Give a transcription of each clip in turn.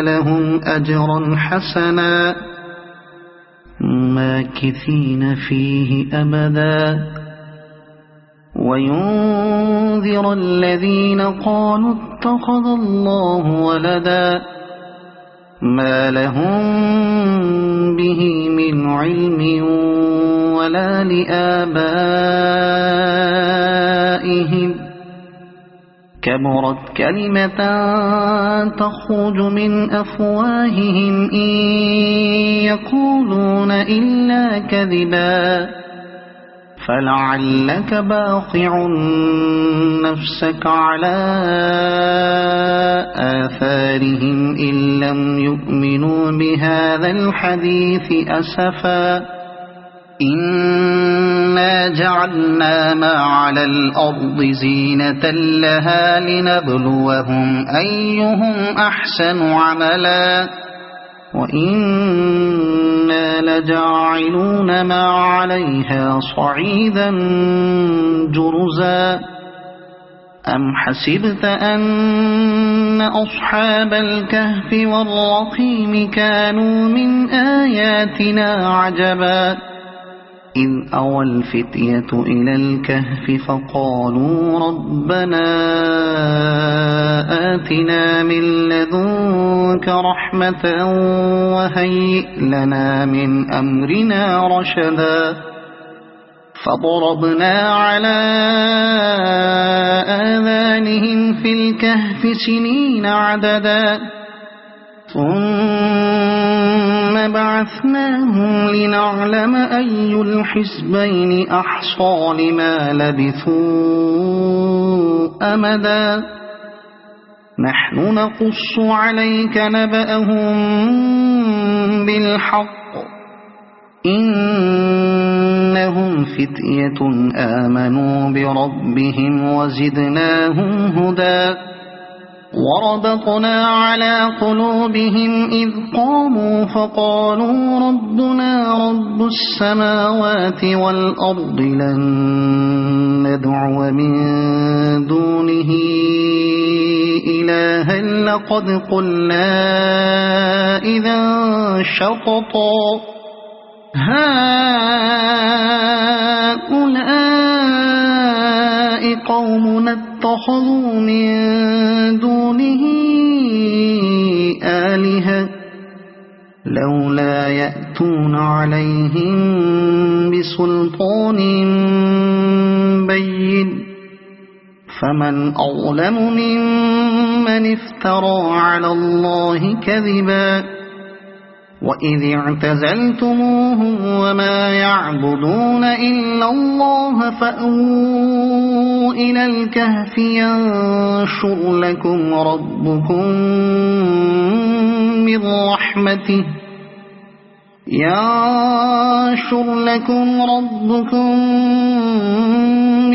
لهم أجرا حسنا ماكثين فيه أبدا وينذر الذين قالوا اتخذ الله ولدا ما لهم به من علم ولا لآبائهم كبرت كلمة تخرج من أفواههم إن يقولون إلا كذبا فلعلك باخع نفسك على آثارهم إن لم يؤمنوا بهذا الحديث أسفا إنا جعلنا ما على الأرض زينة لها لنبلوهم أيهم أحسن عملا وإنا لجاعلون ما عليها صعيدا جرزا أم حسبت أن أصحاب الكهف والرقيم كانوا من آياتنا عجبا إذ أوى الفتية إلى الكهف فقالوا ربنا آتنا من لدنك رحمة وهيئ لنا من أمرنا رشدا فضربنا على آذانهم في الكهف سنين عددا ثم بعثناهم لنعلم أي الحزبين أحصى لما لبثوا أمدا نحن نقص عليك نبأهم بالحق إنهم فتية آمنوا بربهم وزدناهم هدى وربطنا على قلوبهم إذ قاموا فقالوا ربنا رب السماوات والأرض لن ندعو من دونه إلها لقد قلنا إذا شططا هؤلاء قومنا اتخذوا من دونه آلهة لولا يأتون عليهم بسلطان بين فمن أظلم ممن افترى على الله كذبا وإذ اعتزلتموهم وما يعبدون إلا الله فأووا إلى الكهف ينشر لكم ربكم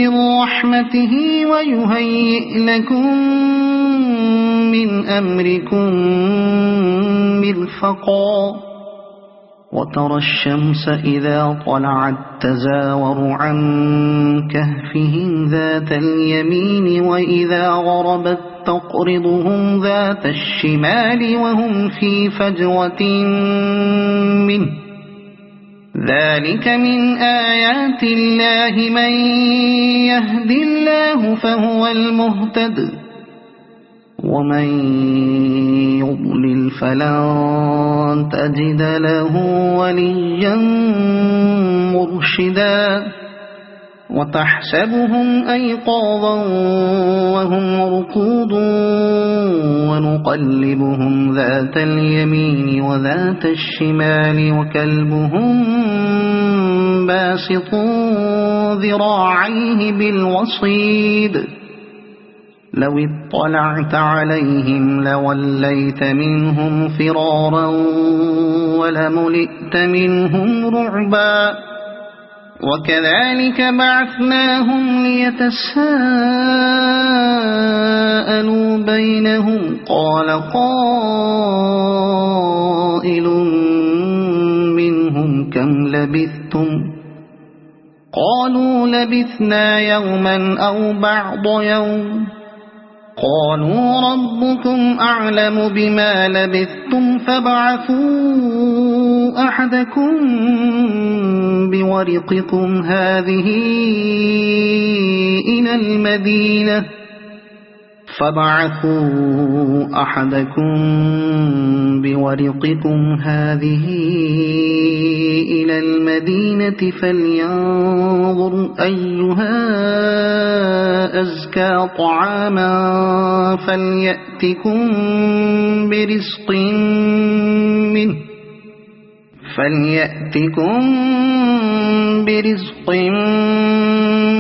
من رحمته ويهيئ لكم من أمركم مرفقا وترى الشمس إذا طلعت تزاور عن كهفهم ذات اليمين وإذا غربت تقرضهم ذات الشمال وهم في فجوة منه ذلك من آيات الله من يهد الله فهو المهتد ومن فلن تجد له وليا مرشدا وتحسبهم أيقاظا وهم رقود ونقلبهم ذات اليمين وذات الشمال وكلبهم باسط ذراعيه بالوصيد لو اطلعت عليهم لوليت منهم فرارا ولملئت منهم رعبا وكذلك بعثناهم ليتساءلوا بينهم قال قائل منهم كم لبثتم قالوا لبثنا يوما أو بعض يوم قالوا ربكم أعلم بما لبثتم فابعثوا أحدكم بورقكم هذه إلى المدينة فلينظر أيها أزكى طعاما فليأتكم برزق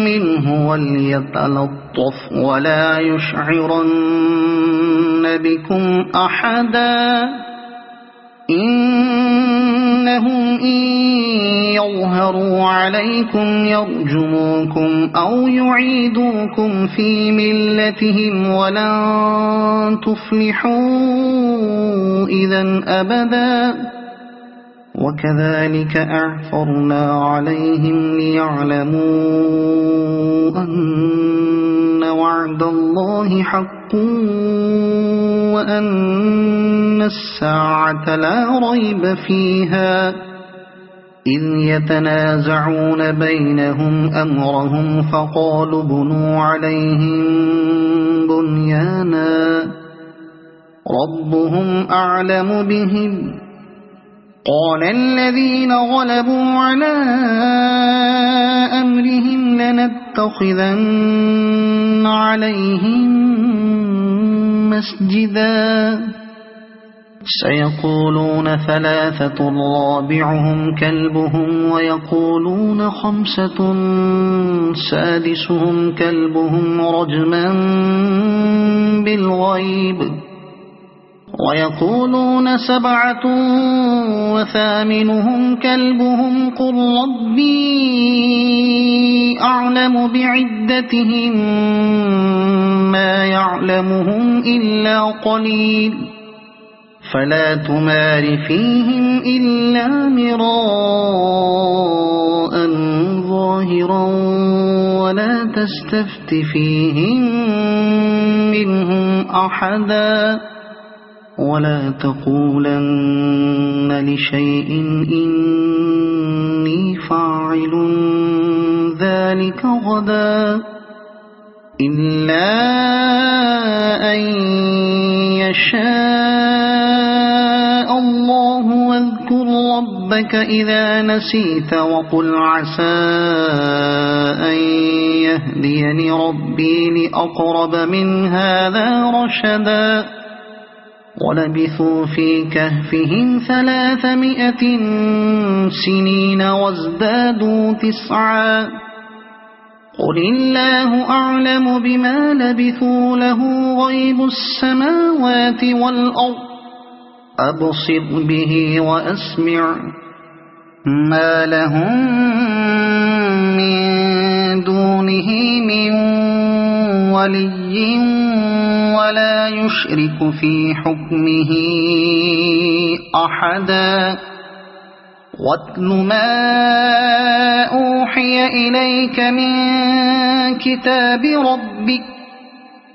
منه وليتلطف ولا يشعرن بكم أحدا إنهم إن يظهروا عليكم يرجموكم أو يعيدوكم في ملتهم ولن تفلحوا إذا أبدا وكذلك أعثرنا عليهم ليعلموا أن وعد الله حق وأن الساعة لا ريب فيها إذ يتنازعون بينهم أمرهم فقالوا بنوا عليهم بنيانا ربهم أعلم بهم قال الذين غلبوا على أمرهم لنتخذن عليهم مسجدا سيقولون ثلاثة رابعهم كلبهم ويقولون خمسة سادسهم كلبهم رجما بالغيب ويقولون سبعة وثامنهم كلبهم قل ربي أعلم بعدتهم ما يعلمهم إلا قليل فلا تمار فيهم إلا مراء ظاهرا ولا تستفت فيهم منهم أحدا ولا تقولن لشيء إني فاعل ذلك غدا إلا أن يشاء الله واذكر ربك إذا نسيت وقل عسى أن يهديني ربي لأقرب من هذا رشدا ولبثوا في كهفهم 300 سنين وازدادوا 9 قل الله أعلم بما لبثوا له غيب السماوات والأرض أبصر به وأسمع ما لهم من دونه من ولي ولا يشرك في حكمه أحدا واتل ما أوحي إليك من كتاب ربك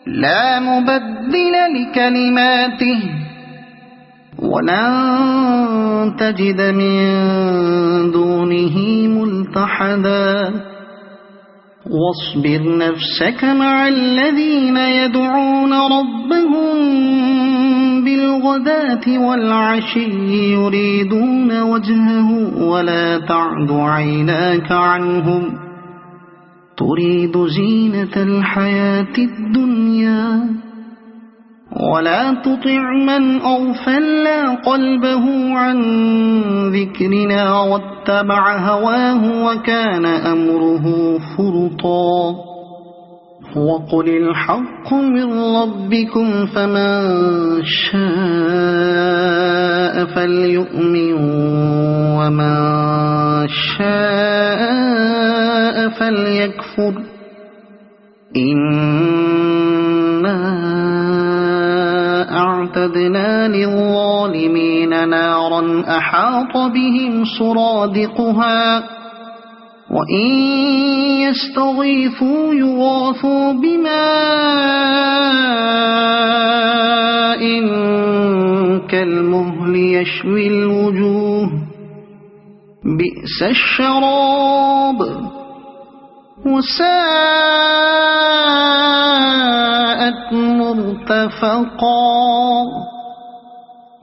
لا مبدل لكلماته ولن تجد من دونه ملتحدا واصبر نفسك مع الذين يدعون ربهم بالغداة بالغداة والعشي يريدون وجهه ولا تعد عيناك عنهم تريد زينة الحياة الدنيا ولا تطع من أغفلنا قلبه عن ذكرنا واتبع هواه وكان أمره فرطا وقل الحق من ربكم فمن شاء فليؤمن ومن شاء فليكفر إنا أعتدنا للظالمين نارا أحاط بهم سرادقها وإن يستغيثوا يغاثوا بماء كالمهل يشوي الوجوه بئس الشراب وساءت مرتفقا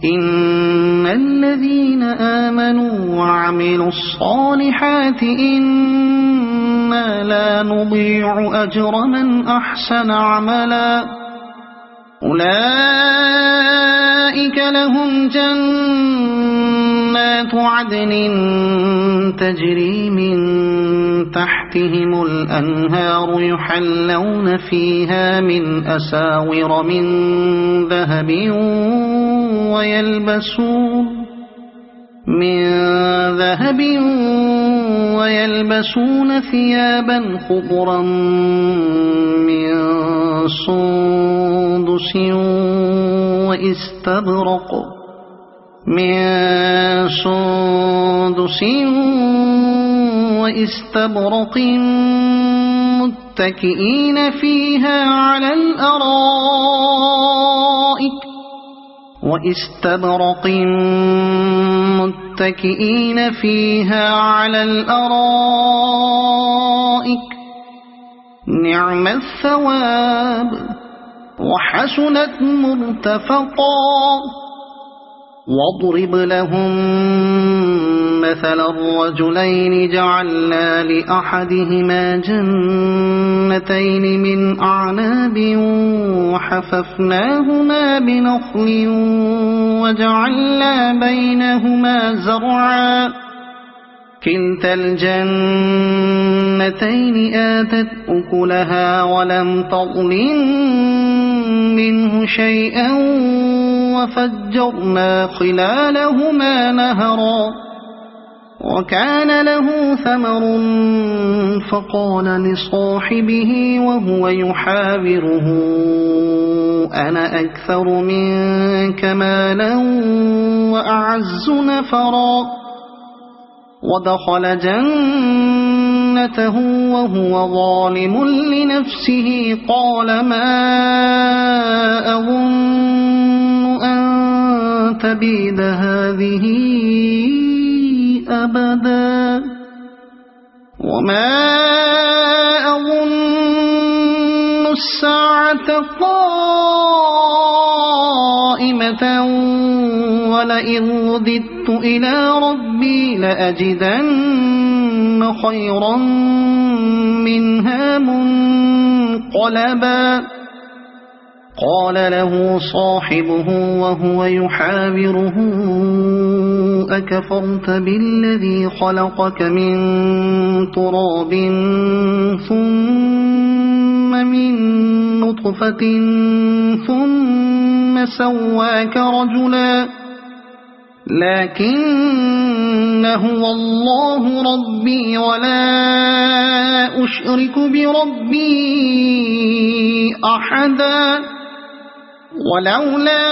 إن الذين آمنوا وعملوا الصالحات إنا لا نضيع أجر من أحسن عملا أولئك لهم جنات عدن تجري من تحتهم الأنهار يحلون فيها من أساور من ذهب ويلبسون ثيابا خضرا من سندس وإستبرق متكئين فيها على الأرائك نعم الثواب وحسنت مرتفقا واضرب لهم مثل الرجلين جعلنا لأحدهما جنتين من أعناب وحففناهما بنخل وجعلنا بينهما زرعا كلتا الجنتين آتت أكلها ولم تظلم منه شيئا وفجرنا خلالهما نهرا وكان له ثمر فقال لصاحبه وهو يحاوره أنا أكثر منك مالا وأعز نفرا ودخل جنته وهو ظالم لنفسه قال ما أظن أن تبيد هذه أبدا وما أظن الساعة قائمة ولئن رددت إلى ربي لأجدن خيرا منها منقلبا قال له صاحبه وهو يحاوره أكفرت بالذي خلقك من تراب ثم من نطفة ثم سواك رجلا لكن هو الله ربي ولا أشرك بربي أحدا ولولا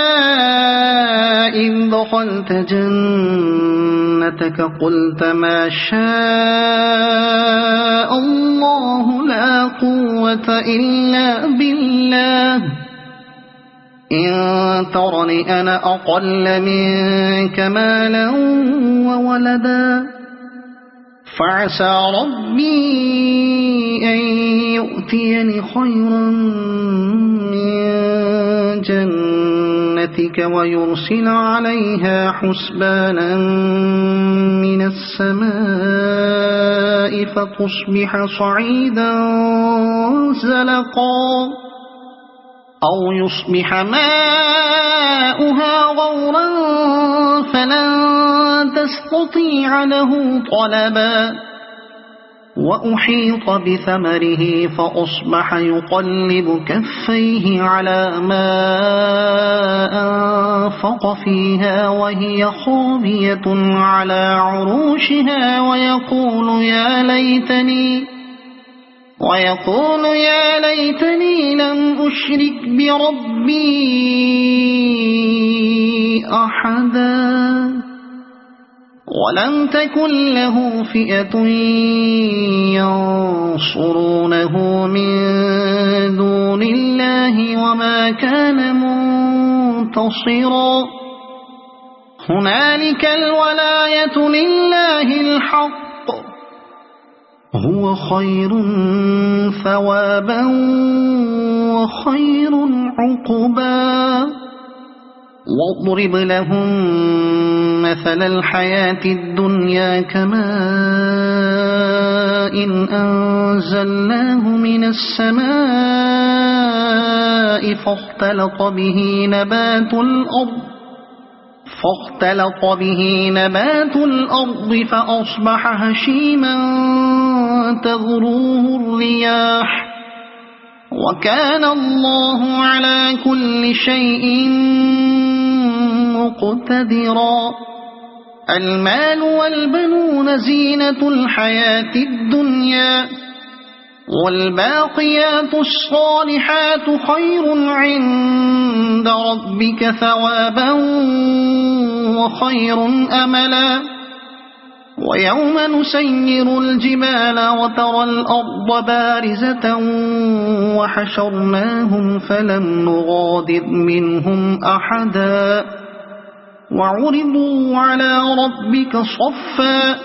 إذ دخلت جنتك قلت ما شاء الله لا قوة إلا بالله إن ترني أنا أقل منك مالا وولدا فعسى ربي أن يؤتيني خيرا من جنتك برحمتك ويرسل عليها حسبانا من السماء فتصبح صعيدا زلقا أو يصبح ماؤها غورا فلن تستطيع له طلبا وأحيط بثمره فأصبح يقلب كفيه على ما أنفق فيها وهي خاوية على عروشها ويقول يا ليتني لم أشرك بربي أحدا ولم تكن له فئة ينصرونه من دون الله وما كان منتصرا هنالك الولاية لله الحق هو خير ثوابا وخير عقبا واضرب لهم مثل الحياة الدنيا كماء إن أنزلناه من السماء فاختلط به نبات الأرض فأصبح هشيما تذروه الرياح وكان الله على كل شيء مقتدرا المال والبنون زينة الحياة الدنيا والباقيات الصالحات خير عند ربك ثوابا وخير أملا ويوم نسير الجبال وترى الأرض بارزة وحشرناهم فلم نغادر منهم أحدا وعرضوا على ربك صفا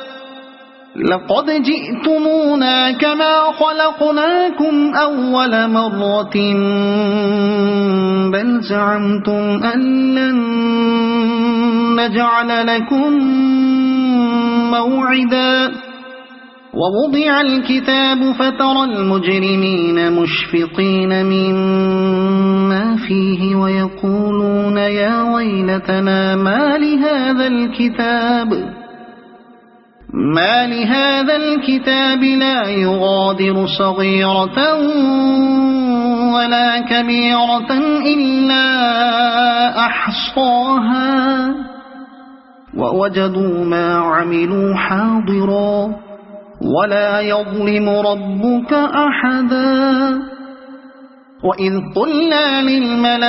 لقد جئتمونا كما خلقناكم أول مرة بل زعمتم أن لن نجعل لكم موعدا ووضع الكتاب فترى المجرمين مشفقين مما فيه ويقولون يا ويلتنا ما لهذا الكتاب لا يغادر صغيرة ولا كبيرة إلا أحصاها ووجدوا ما عملوا حاضرا ولا يظلم ربك أحدا وإذ قلنا للملائكة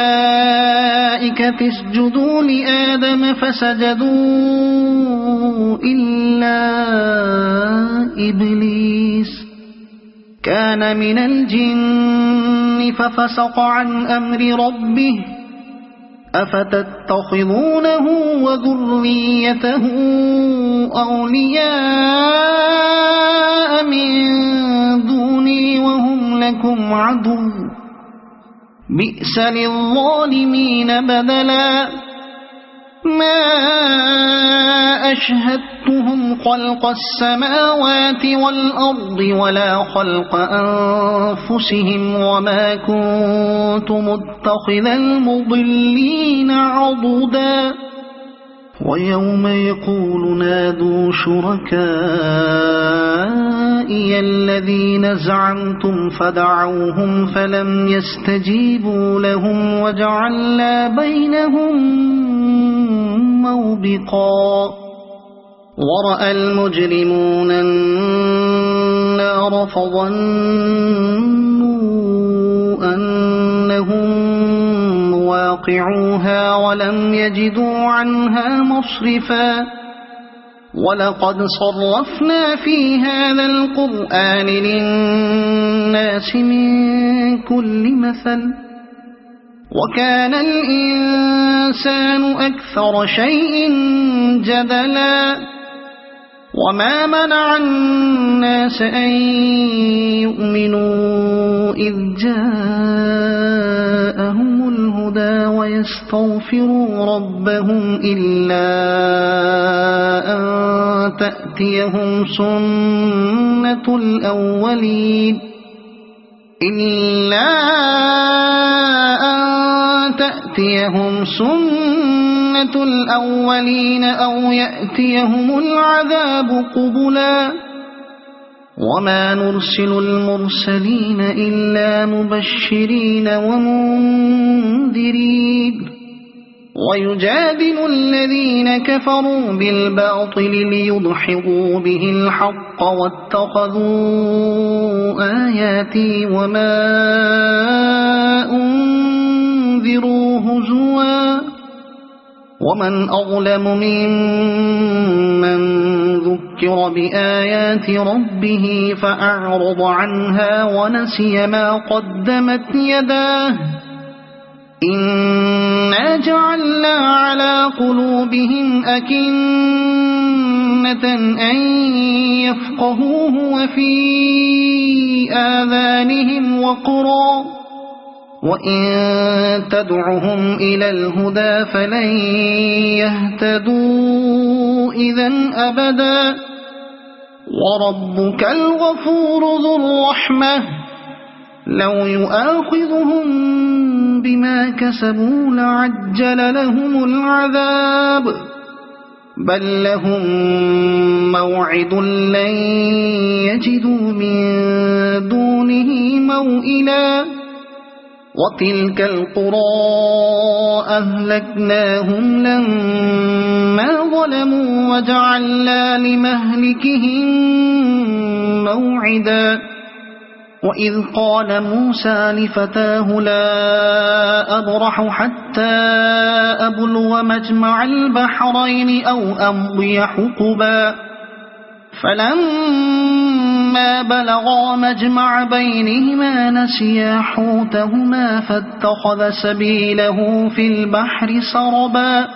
اسجدوا لآدم فسجدوا إلا إبليس كان من الجن ففسق عن أمر ربه أفتتخذونه وذريته أولياء من دوني وهم لكم عدو بئس للظالمين بدلا ما أشهدتهم خلق السماوات والأرض ولا خلق أنفسهم وما كنت متخذ المضلين عضدا ويوم يقول نادوا شركائي الذين زعمتم فدعوهم فلم يستجيبوا لهم وجعلنا بينهم موبقا ورأى المجرمون النار فظنوا أنهم واقعوها ولم يجدوا عنها مصرفا ولقد صرفنا في هذا القرآن للناس من كل مثل وكان الإنسان أكثر شيء جدلا وما منع الناس أن يؤمنوا إذ جاءهم الهدى الهدى ويستغفروا ربهم إلا أن تأتيهم سنة الأولين أو يأتيهم العذاب قبلا وما نرسل المرسلين إلا مبشرين ومنذرين ويجادل الذين كفروا بالباطل ليدحضوا به الحق واتخذوا آياتي وما أنذروا هزوا ومن أظلم ممن ذكر بآيات ربه فأعرض عنها ونسي ما قدمت يداه إنا جعلنا على قلوبهم أكنة أن يفقهوه وفي آذانهم وقرا وإن تدعهم إلى الهدى فلن يهتدوا إذا أبدا وربك الغفور ذو الرحمة لو يؤاخذهم بما كسبوا لعجل لهم العذاب بل لهم موعد لن يجدوا من دونه موئلا وتلك القرى أهلكناهم لما ظلموا وجعلنا لمهلكهم موعدا وإذ قال موسى لفتاه لا أبرح حتى أبلغ مجمع البحرين أو أمضي حقبا فلما بلغا مجمع بينهما نسيا حوتهما فاتخذ سبيله في البحر سربا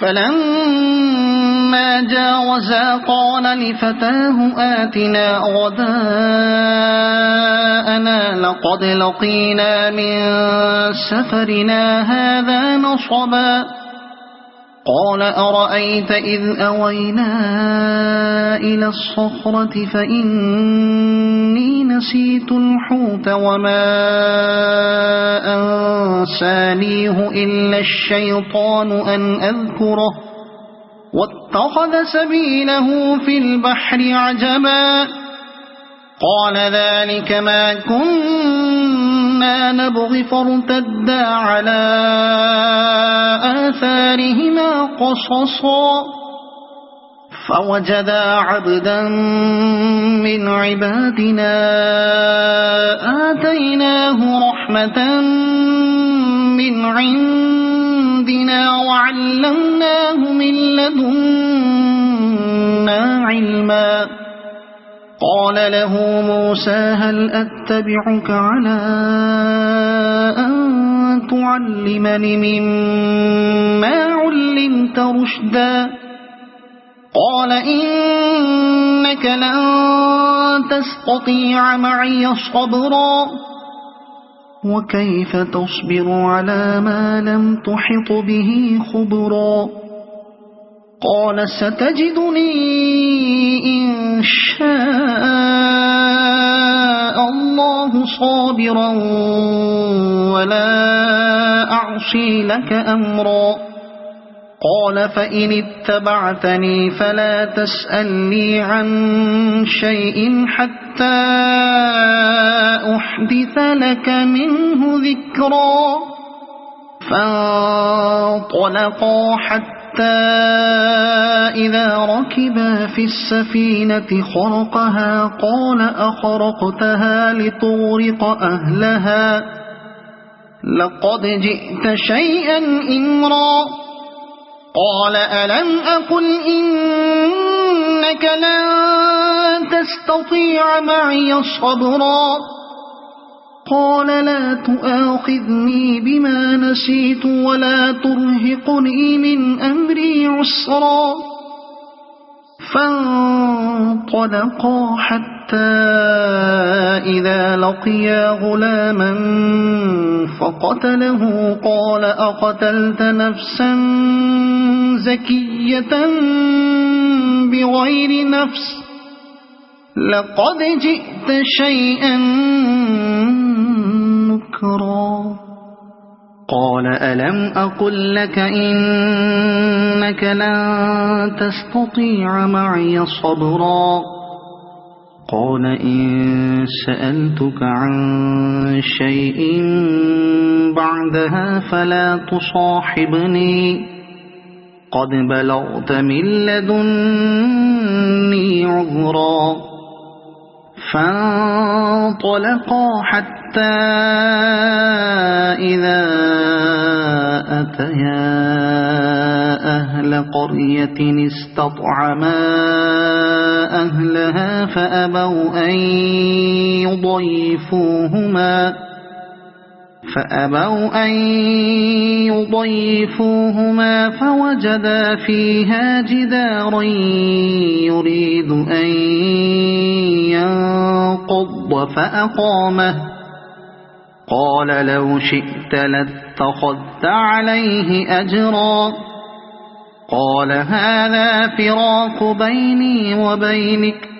فلما جاوزا قال لفتاه آتنا غداءنا لقد لقينا من سفرنا هذا نصبا قال أرأيت إذ أوينا إلى الصخرة فإني نسيت الحوت وما أنسانيه إلا الشيطان أن أذكره واتخذ سبيله في البحر عجبا قال ذلك ما كنا نبغي فارتدا على آثارهما قصصا فوجدا عبدا من عبادنا آتيناه رحمة من عندنا وعلمناه من لدنا علما قال له موسى هل أتبعك على أن تعلمني مما علمت رشدا قال إنك لن تستطيع معي صبرا وكيف تصبر على ما لم تحط به خبرا قال ستجدني إن شاء الله صابرا ولا أعصي لك أمرا قال فإن اتبعتني فلا تسألني عن شيء حتى أحدث لك منه ذكرا فانطلقا حتى إذا ركبا في السفينة خرقها قال أخرقتها لتغرق أهلها لقد جئت شيئا إمرا قال ألم أقل إنك لن تستطيع معي صبرا قال لا تؤاخذني بما نسيت ولا ترهقني من أمري عسرا فانطلقا حتى حتى إذا لقيا غلاما فقتله قال أقتلت نفسا زكية بغير نفس لقد جئت شيئا نكرا قال ألم أقل لك إنك لن تستطيع معي صبرا قال إن سألتك عن شيء بعدها فلا تصاحبني قد بلغت من لدني عذرا فانطلقا حتى إذا أتيا أهل قرية استطعما أهلها فأبوا أن يضيفوهما فوجدا فيها جدارا يريد أن ينقض فأقامه قال لو شئت لاتخذت عليه أجرا قال هذا فراق بيني وبينك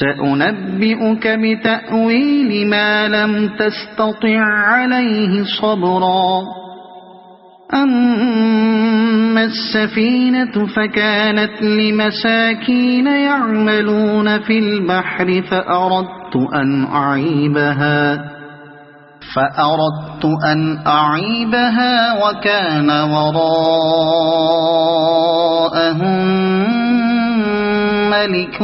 سأنبئك بتأويل ما لم تستطع عليه صبرا أما السفينة فكانت لمساكين يعملون في البحر فأردت أن أعيبها وكان وراءهم ملك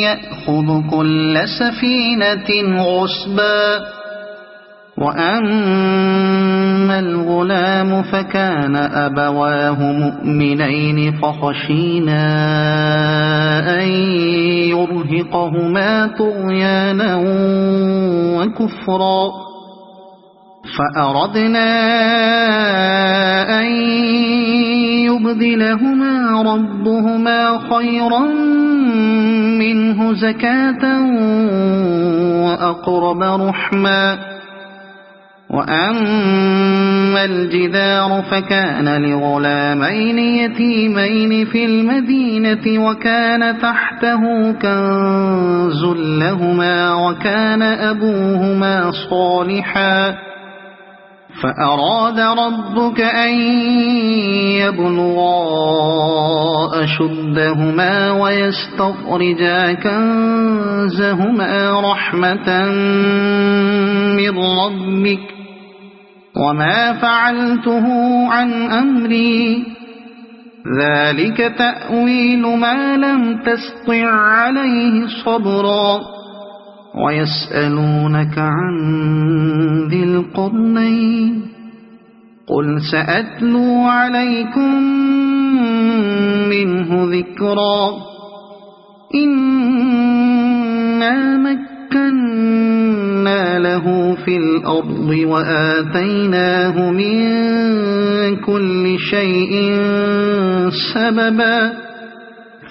يأخذ كل سفينة غصبا وأما الغلام فكان أبواه مؤمنين فخشينا أن يرهقهما طغيانا وكفرا فأردنا أن يبدلهما ربهما خيرا منه زكاة وأقرب رحما وأما الجدار فكان لغلامين يتيمين في المدينة وكان تحته كنز لهما وكان أبوهما صالحا فأراد ربك أن يبلغا أشدهما ويستخرجا كنزهما رحمة من ربك وما فعلته عن أمري ذلك تأويل ما لم تسطع عليه صبرا ويسألونك عن ذي القرنين قل سأتلو عليكم منه ذكرا إنا مكنا له في الأرض وآتيناه من كل شيء سببا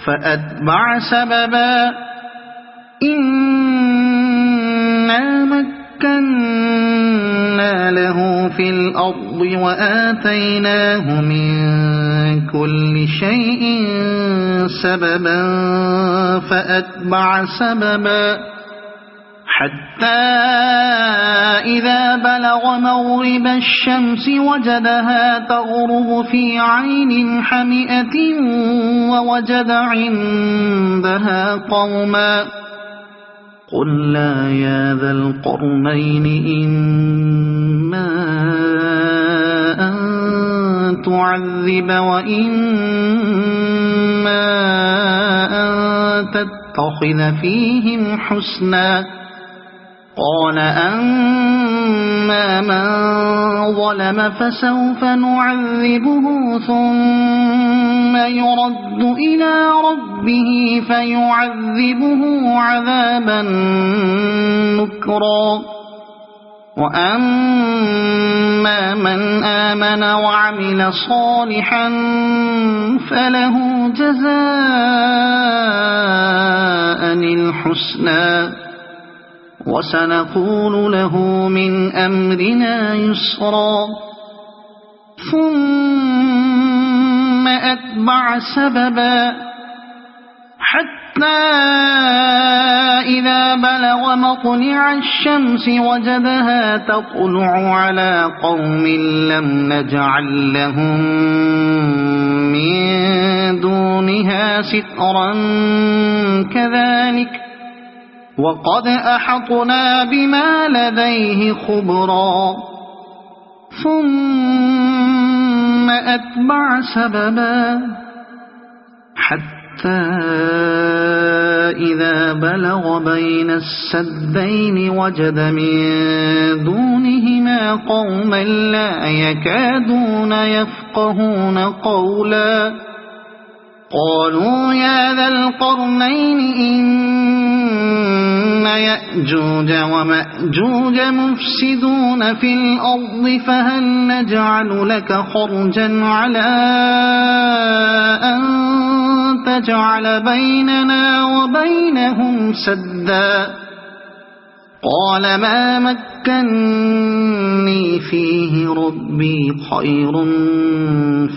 فأتبع سببا إنا مكنا له في الأرض وآتيناه من كل شيء سببا فأتبع سببا حتى إذا بلغ مغرب الشمس وجدها تغرب في عين حمئة ووجد عندها قوما قلنا يا ذا القرنين إما أن تعذب وإما أن تتخذ فيهم حسنا قال أما من ظلم فسوف نعذبه ثم يرد إلى ربه فيعذبه عذابا نكرا وأما من آمن وعمل صالحا فله جزاء الحسنى وسنقول له من أمرنا يسرا ثم أتبع سببا حتى إذا بلغ مطلع الشمس وجدها تطلع على قوم لم نجعل لهم من دونها سترا كذلك وقد أحطنا بما لديه خبرا ثم أتبع سببا حتى إذا بلغ بين السدين وجد من دونهما قوما لا يكادون يفقهون قولا قالوا يا ذا القرنين إن يأجوج ومأجوج مفسدون في الأرض فهل نجعل لك خرجا على أن تجعل بيننا وبينهم سدا قال ما مكني فيه ربي خير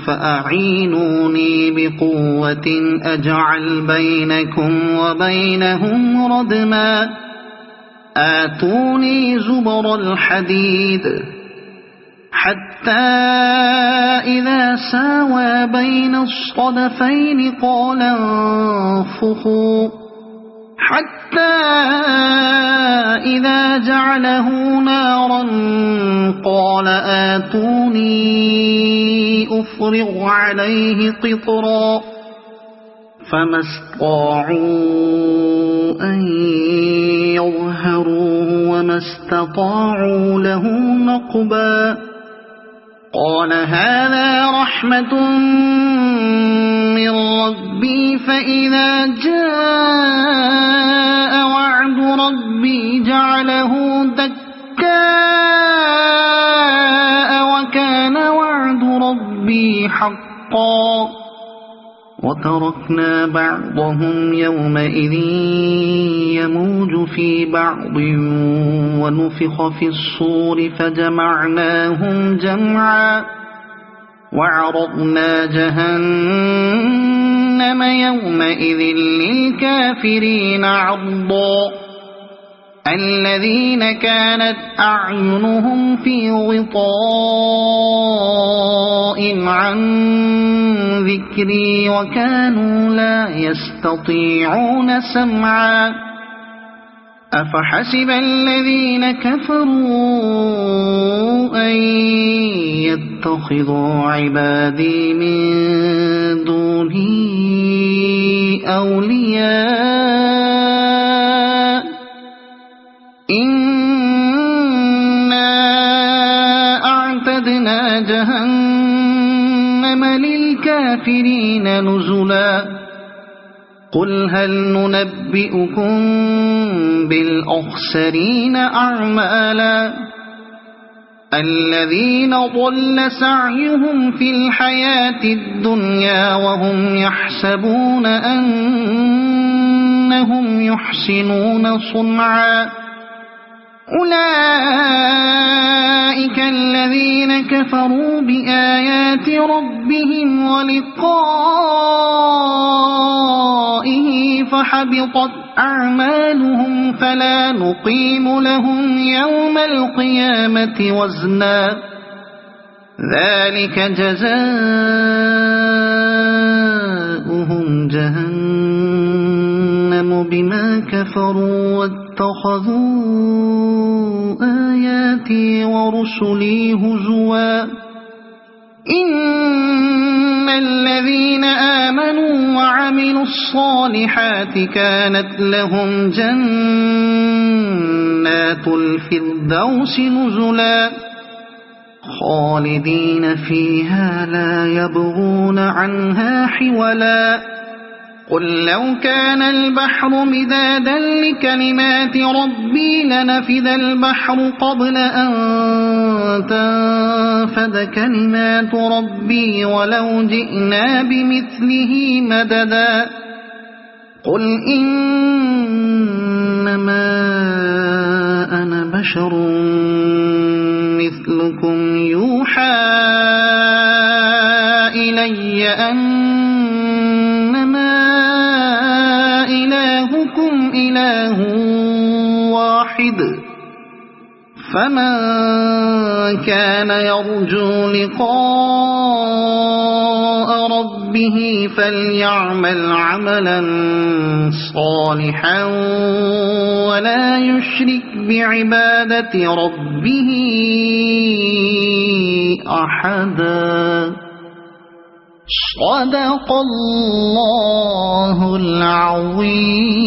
فأعينوني بقوة أجعل بينكم وبينهم ردما آتوني زبر الحديد حتى إذا ساوى بين الصدفين قال انفخوا حتى إذا جعله نارا قال آتوني أفرغ عليه قطرا فما استطاعوا أن يظهروه وما استطاعوا له نقبا قال هذا رحمة من ربي فإذا جاء وعد ربي جعله دكاء وكان وعد ربي حقا وتركنا بعضهم يومئذ يموج في بعض ونفخ في الصور فجمعناهم جمعا وعرضنا جهنم يومئذ للكافرين عرضا الذين كانت أعينهم في غطاء عن ذكري وكانوا لا يستطيعون سمعا أفحسب الذين كفروا أن يتخذوا عبادي من دوني أولياء إنا أعتدنا جهنم للكافرين نزلا قل هل ننبئكم بالأخسرين أعمالا الذين ضل سعيهم في الحياة الدنيا وهم يحسبون أنهم يحسنون صنعا أولئك الذين كفروا بآيات ربهم ولقائه فحبطت أعمالهم فلا نقيم لهم يوم القيامة وزنا ذلك جزاؤهم جهنم بما كفروا واتخذوا آياتي ورسلي هزوا إن الذين آمنوا وعملوا الصالحات كانت لهم جنات الفردوس نزلا خالدين فيها لا يبغون عنها حولا قل لو كان البحر مدادا لكلمات ربي لنفد البحر قبل أن تنفد كلمات ربي ولو جئنا بمثله مددا قل إنما أنا بشر مثلكم يوحى إلي أنما إلهكم إله واحد فمن كان يرجو لقاء ربه فليعمل عملا صالحا ولا يشرك بعبادة ربه أحدا صدق الله العظيم